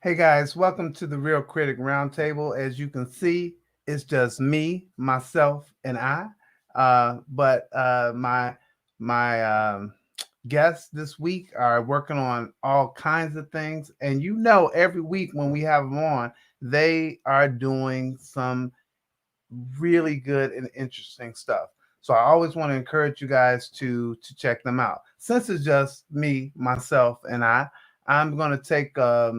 Hey guys, welcome to the Real Critic Roundtable. As you can see, it's just me, myself, and I. But my guests this week are working on all kinds of things, and every week when we have them on, they are doing some really good and interesting stuff. So I always want to encourage you guys to check them out. Since it's just me, myself, and I'm going to take a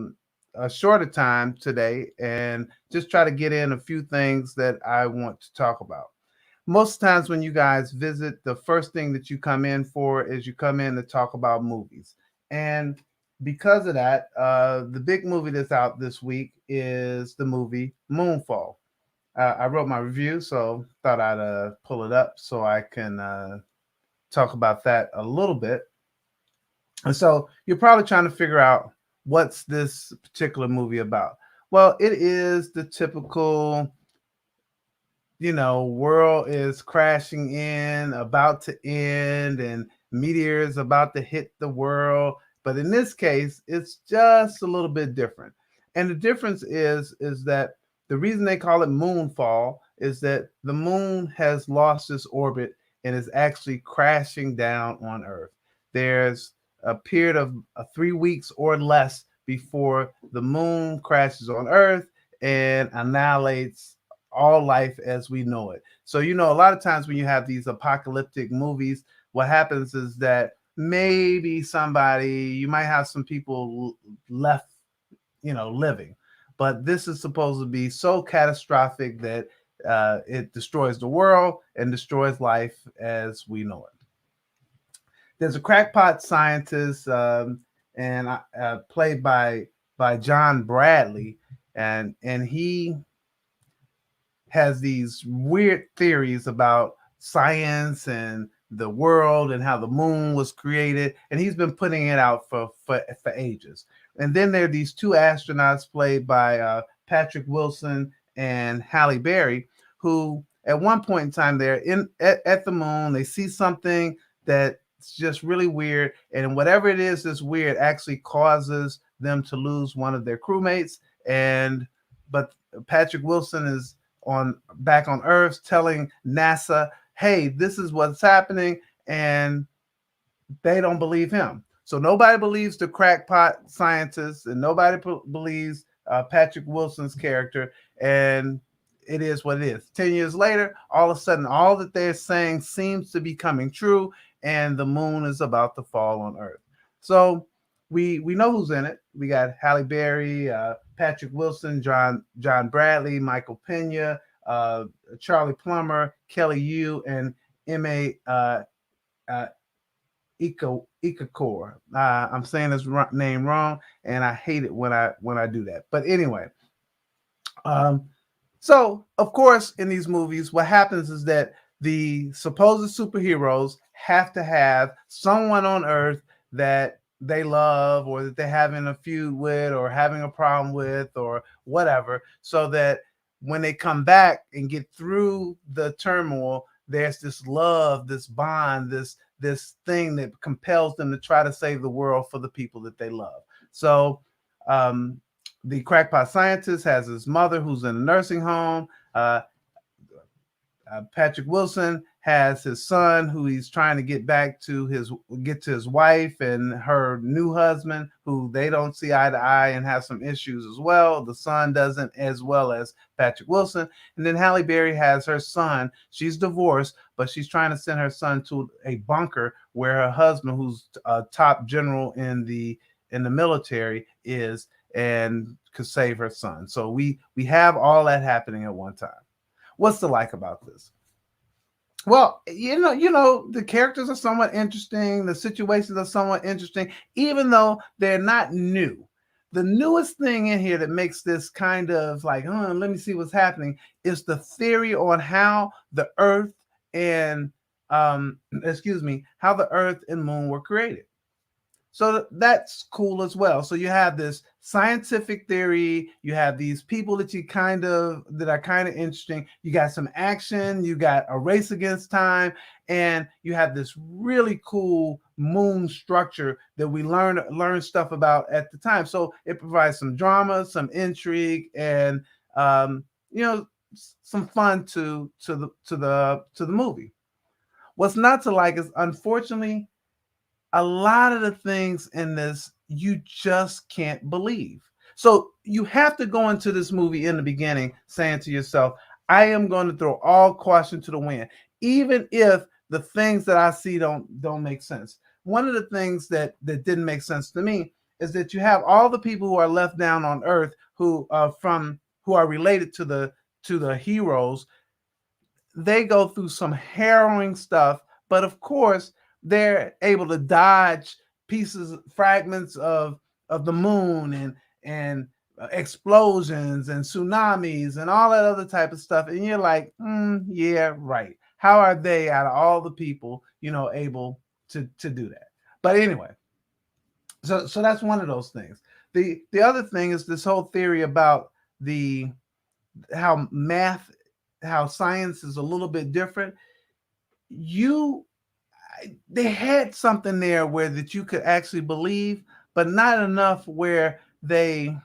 shorter time today and just try to get in a few things that I want to talk about. Most times when you guys visit, the first thing that you come in for is you come in to talk about movies. And because of that, the big movie that's out this week is the movie Moonfall. I wrote my review, so thought I'd pull it up so I can talk about that a little bit. And so you're probably trying to figure out what's this particular movie about. Well, it is the typical, world is crashing in, about to end, and meteors about to hit the world. But in this case, it's just a little bit different. And the difference is that the reason they call it moonfall is that the moon has lost its orbit and is actually crashing down on Earth. There's a period of 3 weeks or less before the moon crashes on Earth and annihilates all life as we know it. So, a lot of times when you have these apocalyptic movies, what happens is that maybe you might have some people left, living. But this is supposed to be so catastrophic that it destroys the world and destroys life as we know it. There's a crackpot scientist, and played by John Bradley, and he has these weird theories about science and the world and how the moon was created, and he's been putting it out for ages. And then there are these two astronauts played by Patrick Wilson and Halle Berry, who at one point in time they're at the moon. They see something that's just really weird, and whatever it is that's weird actually causes them to lose one of their crewmates. And but Patrick Wilson is on back on Earth telling NASA, hey, this is what's happening, and they don't believe him. So nobody believes the crackpot scientist, and nobody believes Patrick Wilson's character, and it is what it is. 10 years later, all of a sudden, all that they're saying seems to be coming true, and the moon is about to fall on Earth. So we know who's in it. We got Halle Berry, Patrick Wilson, John Bradley, Michael Pena, Charlie Plummer, Kelly Yu, and M.A. Uh, Ikakor. I'm saying his name wrong, and I hate it when I do that. But anyway, um, so of course in these movies, what happens is that the supposed superheroes have to have someone on Earth that they love or that they're having a feud with or having a problem with or whatever, so that when they come back and get through the turmoil, there's this love, this bond, this thing that compels them to try to save the world for the people that they love. So um, the crackpot scientist has his mother who's in a nursing home. Patrick Wilson has his son who he's trying to get to his wife and her new husband, who they don't see eye to eye and have some issues as well. The son doesn't, as well as Patrick Wilson. And then Halle Berry has her son. She's divorced, but she's trying to send her son to a bunker where her husband, who's a top general in the military, is, and could save her son. So we have all that happening at one time. What's to like about this? Well, the characters are somewhat interesting. The situations are somewhat interesting, even though they're not new. The newest thing in here that makes this kind of like, let me see what's happening, is the theory on how the Earth and, how the Earth and Moon were created. So that's cool as well. So you have this scientific theory, you have these people that are kind of interesting. You got some action, you got a race against time, and you have this really cool moon structure that we learn stuff about at the time. So it provides some drama, some intrigue, and um, you know, some fun to the movie. What's not to like is, unfortunately, a lot of the things in this you just can't believe. So you have to go into this movie in the beginning saying to yourself, I am going to throw all caution to the wind, even if the things that I see don't make sense. One of the things that didn't make sense to me is that you have all the people who are left down on Earth who are related to the heroes. They go through some harrowing stuff, but of course they're able to dodge pieces, fragments of the moon, and explosions and tsunamis and all that other type of stuff. And you're like, yeah, right. How are they, out of all the people, able to do that? But anyway, so that's one of those things. The other thing is this whole theory about the how math, how science is a little bit different. You They had something there where that you could actually believe, but not enough where they,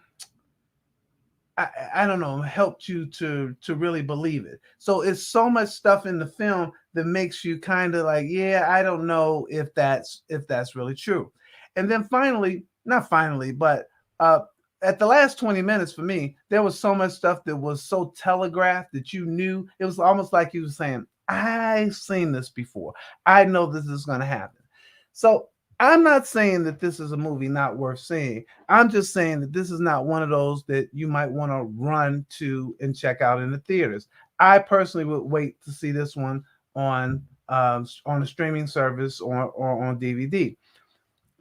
I don't know, helped you to really believe it. So it's so much stuff in the film that makes you kind of like, yeah, I don't know if that's really true. And then finally, not finally, but at the last 20 minutes for me, there was so much stuff that was so telegraphed that you knew. It was almost like you were saying, I've seen this before. I know this is going to happen. So I'm not saying that this is a movie not worth seeing. I'm just saying that this is not one of those that you might want to run to and check out in the theaters. I personally would wait to see this one on a streaming service or on DVD.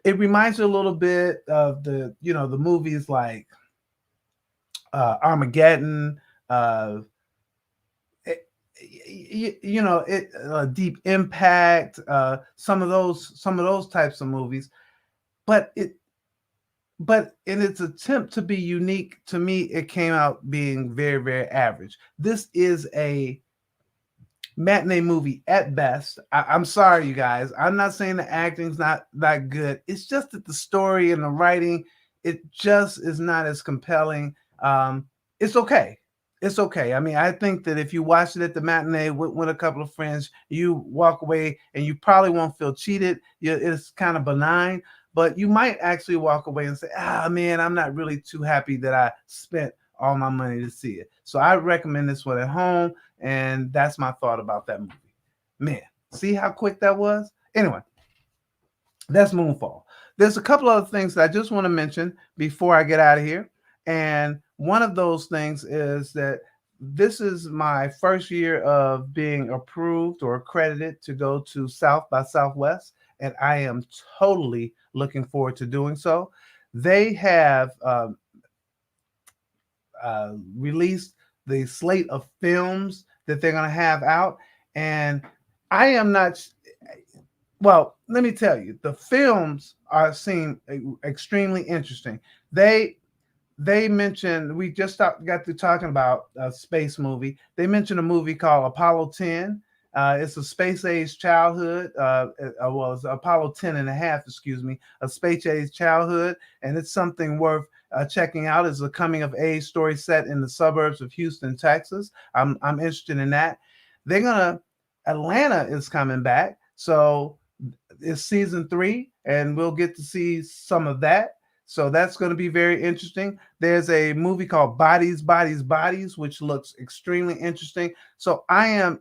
It reminds you a little bit of the movies like Armageddon, uh, Deep Impact, some of those types of movies. But in its attempt to be unique, to me, it came out being very, very average. This is a matinee movie at best. I'm sorry, you guys. I'm not saying the acting's not that good. It's just that the story and the writing, it just is not as compelling. It's okay. It's okay. I mean, I think that if you watch it at the matinee with a couple of friends, you walk away and you probably won't feel cheated. It's kind of benign, but you might actually walk away and say, "Ah, man, I'm not really too happy that I spent all my money to see it." So I recommend this one at home, and that's my thought about that movie. Man, see how quick that was? Anyway, that's Moonfall. There's a couple other things that I just want to mention before I get out of here. And one of those things is that this is my first year of being approved or accredited to go to South by Southwest, and I am totally looking forward to doing so. They have released the slate of films that they're going to have out, and I am not. Well, let me tell you, the films are seem extremely interesting. They they mentioned, we just got to talking about a space movie. They mentioned a movie called Apollo 10. It's a space age childhood. Well, it's Apollo 10 and a half, excuse me, a space age childhood. And it's something worth checking out. It's a coming of age story set in the suburbs of Houston, Texas. I'm interested in that. They're going to, Atlanta is coming back. So it's season 3, and we'll get to see some of that. So that's going to be very interesting. There's a movie called Bodies, Bodies, Bodies, which looks extremely interesting. So I'm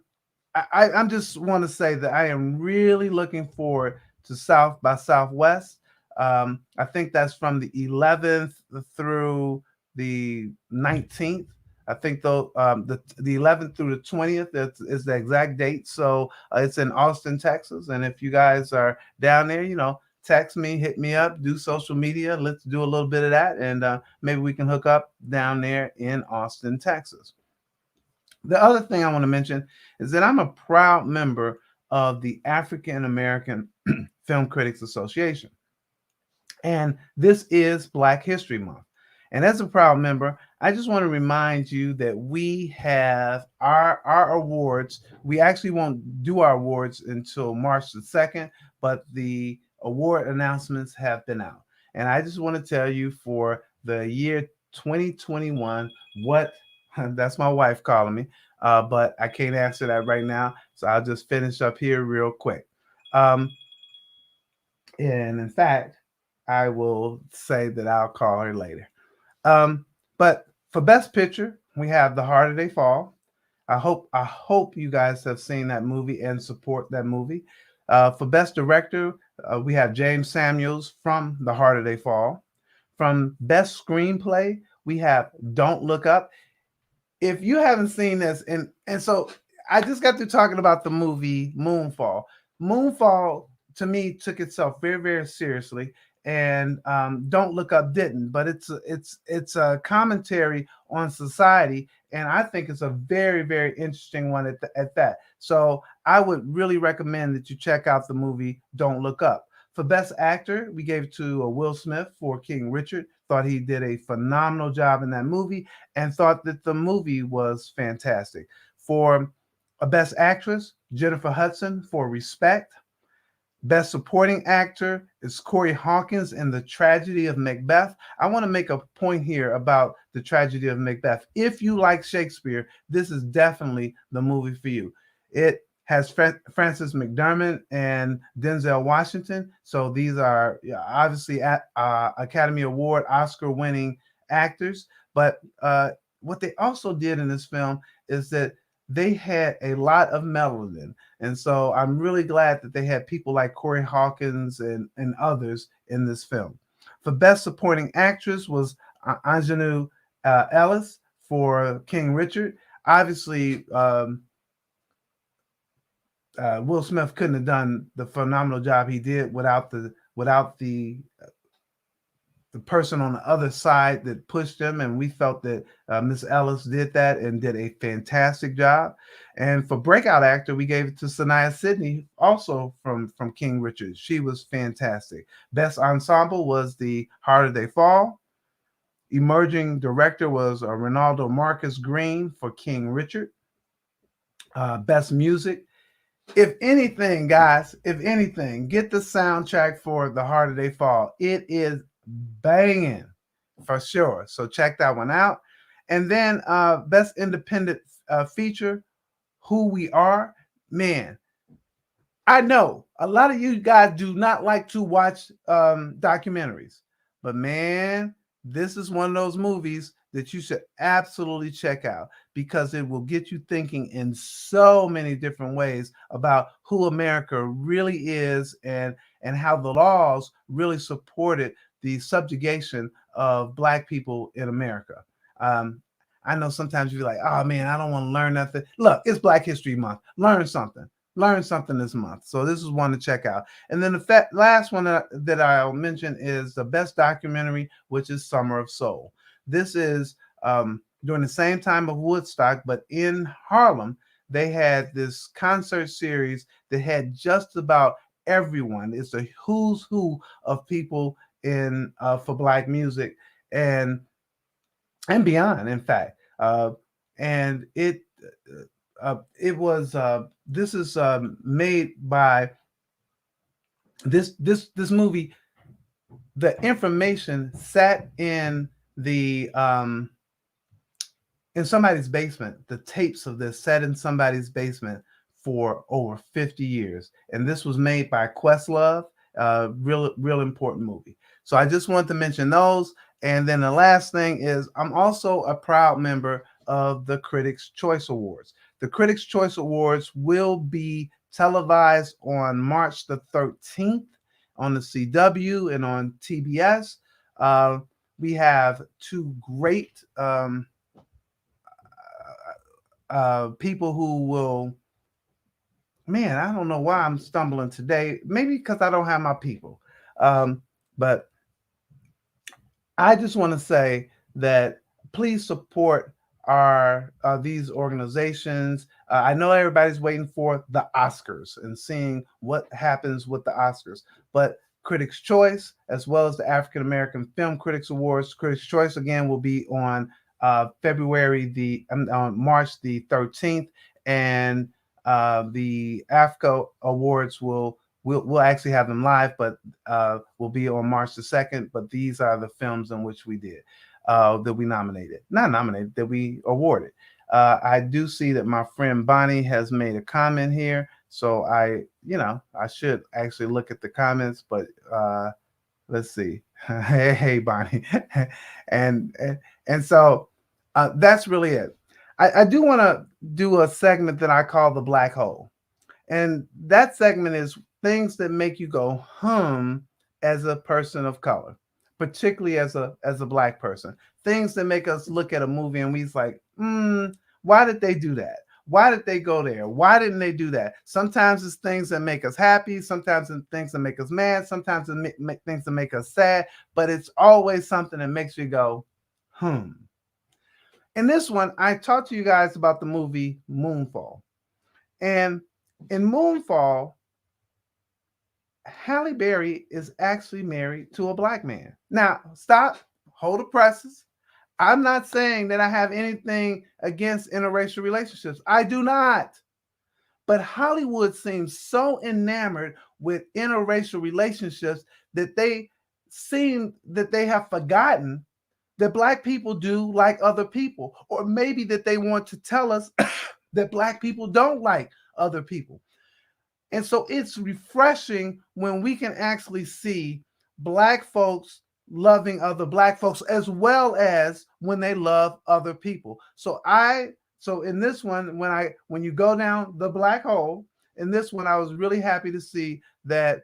just want to say that I am really looking forward to South by Southwest. I think that's from the 11th through the 19th. I think though the 11th through the 20th is the exact date. So it's in Austin, Texas. And if you guys are down there, text me, hit me up, do social media. Let's do a little bit of that, and maybe we can hook up down there in Austin, Texas. The other thing I want to mention is that I'm a proud member of the African American Film Critics Association. And this is Black History Month. And as a proud member, I just want to remind you that we have our awards. We actually won't do our awards until March the 2nd, but the award announcements have been out. And I just want to tell you for the year 2021, what that's my wife calling me, but I can't answer that right now. So I'll just finish up here real quick. Um, and in fact, I will say that I'll call her later. But for Best Picture, we have The Harder They Fall. I hope you guys have seen that movie and support that movie. For Best Director, we have James Samuels from The Harder They Fall. From Best Screenplay, we have Don't Look Up. If you haven't seen this, and so I just got through talking about the movie Moonfall. Moonfall to me took itself very, very seriously, and Don't Look Up didn't. But it's a commentary on society, and I think it's a very, very interesting one at that. So I would really recommend that you check out the movie Don't Look Up. For Best Actor, we gave it to Will Smith for King Richard. Thought he did a phenomenal job in that movie and thought that the movie was fantastic. For a Best Actress, Jennifer Hudson for Respect. Best Supporting Actor is Corey Hawkins in The Tragedy of Macbeth. I want to make a point here about The Tragedy of Macbeth. If you like Shakespeare, this is definitely the movie for you. It has Frances McDermott and Denzel Washington. So these are obviously Academy Award, Oscar-winning actors. But what they also did in this film is that they had a lot of melanin. And so I'm really glad that they had people like Corey Hawkins and others in this film. For Best Supporting Actress was Ingenue Ellis for King Richard. Obviously, Will Smith couldn't have done the phenomenal job he did without the person on the other side that pushed him, and we felt that Miss Ellis did that and did a fantastic job. And for breakout actor, we gave it to Sanaya Sidney, also from King Richard. She was fantastic. Best ensemble was The Harder They Fall. Emerging director was Ronaldo Marcus Green for King Richard. Best music. If anything, guys, if anything, get the soundtrack for The Harder They Fall. It is banging for sure. So check that one out. And then Best Independent Feature, Who We Are. Man, I know a lot of you guys do not like to watch documentaries, but man, this is one of those movies that you should absolutely check out because it will get you thinking in so many different ways about who America really is and how the laws really supported the subjugation of Black people in America. Um, I know sometimes you're like, oh man, I don't want to learn nothing. Look, it's Black History Month. Learn something this month. So this is one to check out. And then the last one that I'll mention is the best documentary, which is Summer of Soul. This is during the same time of Woodstock, but in Harlem, they had this concert series that had just about everyone. It's a who's who of people in for Black music and beyond, in fact. And it was this is made by this movie. The information sat the in somebody's basement. The tapes of this sat in somebody's basement for over 50 years, and this was made by Questlove. Real important movie. So I just wanted to mention those. And then the last thing is I'm also a proud member of the Critics' Choice Awards. The Critics' Choice Awards will be televised on March the 13th on the CW and on TBS. We have two great people who will, man, I don't know why I'm stumbling today. Maybe because I don't have my people. But I just want to say that please support our these organizations. I know everybody's waiting for the Oscars and seeing what happens with the Oscars, but Critics' Choice, as well as the African American Film Critics Awards, Critics' Choice again will be on March the 13th, and the AFCA Awards will we'll actually have them live, but will be on March the 2nd. But these are the films in which we did that we nominated, not nominated, that we awarded. I do see that my friend Bonnie has made a comment here, so I should actually look at the comments, but let's see. Hey, Bonnie, and and, and so that's really it. I do want to do a segment that I call the black hole. And that segment is things that make you go, as a person of color, particularly as a black person. Things that make us look at a movie and we's like, why did they do that? Why did they go there? Why didn't they do that? Sometimes it's things that make us happy. Sometimes it's things that make us mad. Sometimes it's things that make us sad. But it's always something that makes you go, hmm. In this one, I talked to you guys about the movie Moonfall. And in Moonfall, Halle Berry is actually married to a black man. Now, stop, hold the presses. I'm not saying that I have anything against interracial relationships. I do not. But Hollywood seems so enamored with interracial relationships that they seem that they have forgotten that black people do like other people, or maybe that they want to tell us that black people don't like other people. And so it's refreshing when we can actually see black folks loving other black folks as well as when they love other people. So in this one, when you go down the black hole, in this one, I was really happy to see that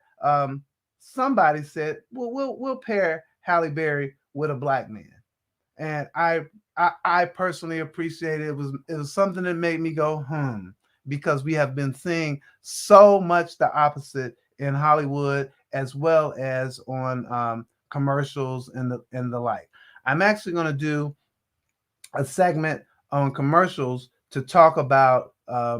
somebody said, well, we'll pair Halle Berry with a black man. And I personally appreciate it. It was something that made me go, because we have been seeing so much the opposite in Hollywood as well as on commercials and the like. I'm actually going to do a segment on commercials to talk about a,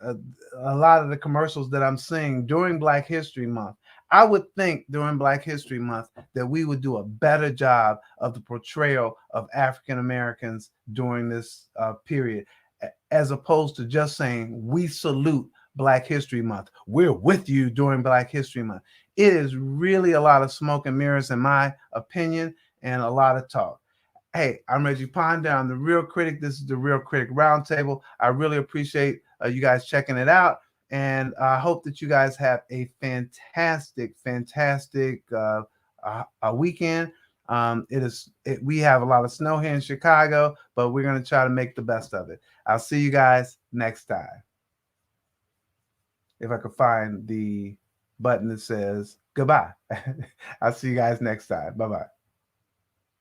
a lot of the commercials that I'm seeing during Black History Month. I would think during Black History Month that we would do a better job of the portrayal of African Americans during this period, as opposed to just saying we salute Black History Month. We're with you during Black History Month. It is really a lot of smoke and mirrors, in my opinion, and a lot of talk. Hey, I'm Reggie Ponder. I'm the Real Critic. This is the Real Critic Roundtable. I really appreciate you guys checking it out. And I hope that you guys have a fantastic weekend. We have a lot of snow here in Chicago, but we're going to try to make the best of it. I'll see you guys next time. If I could find the button that says goodbye. I'll see you guys next time. Bye-bye.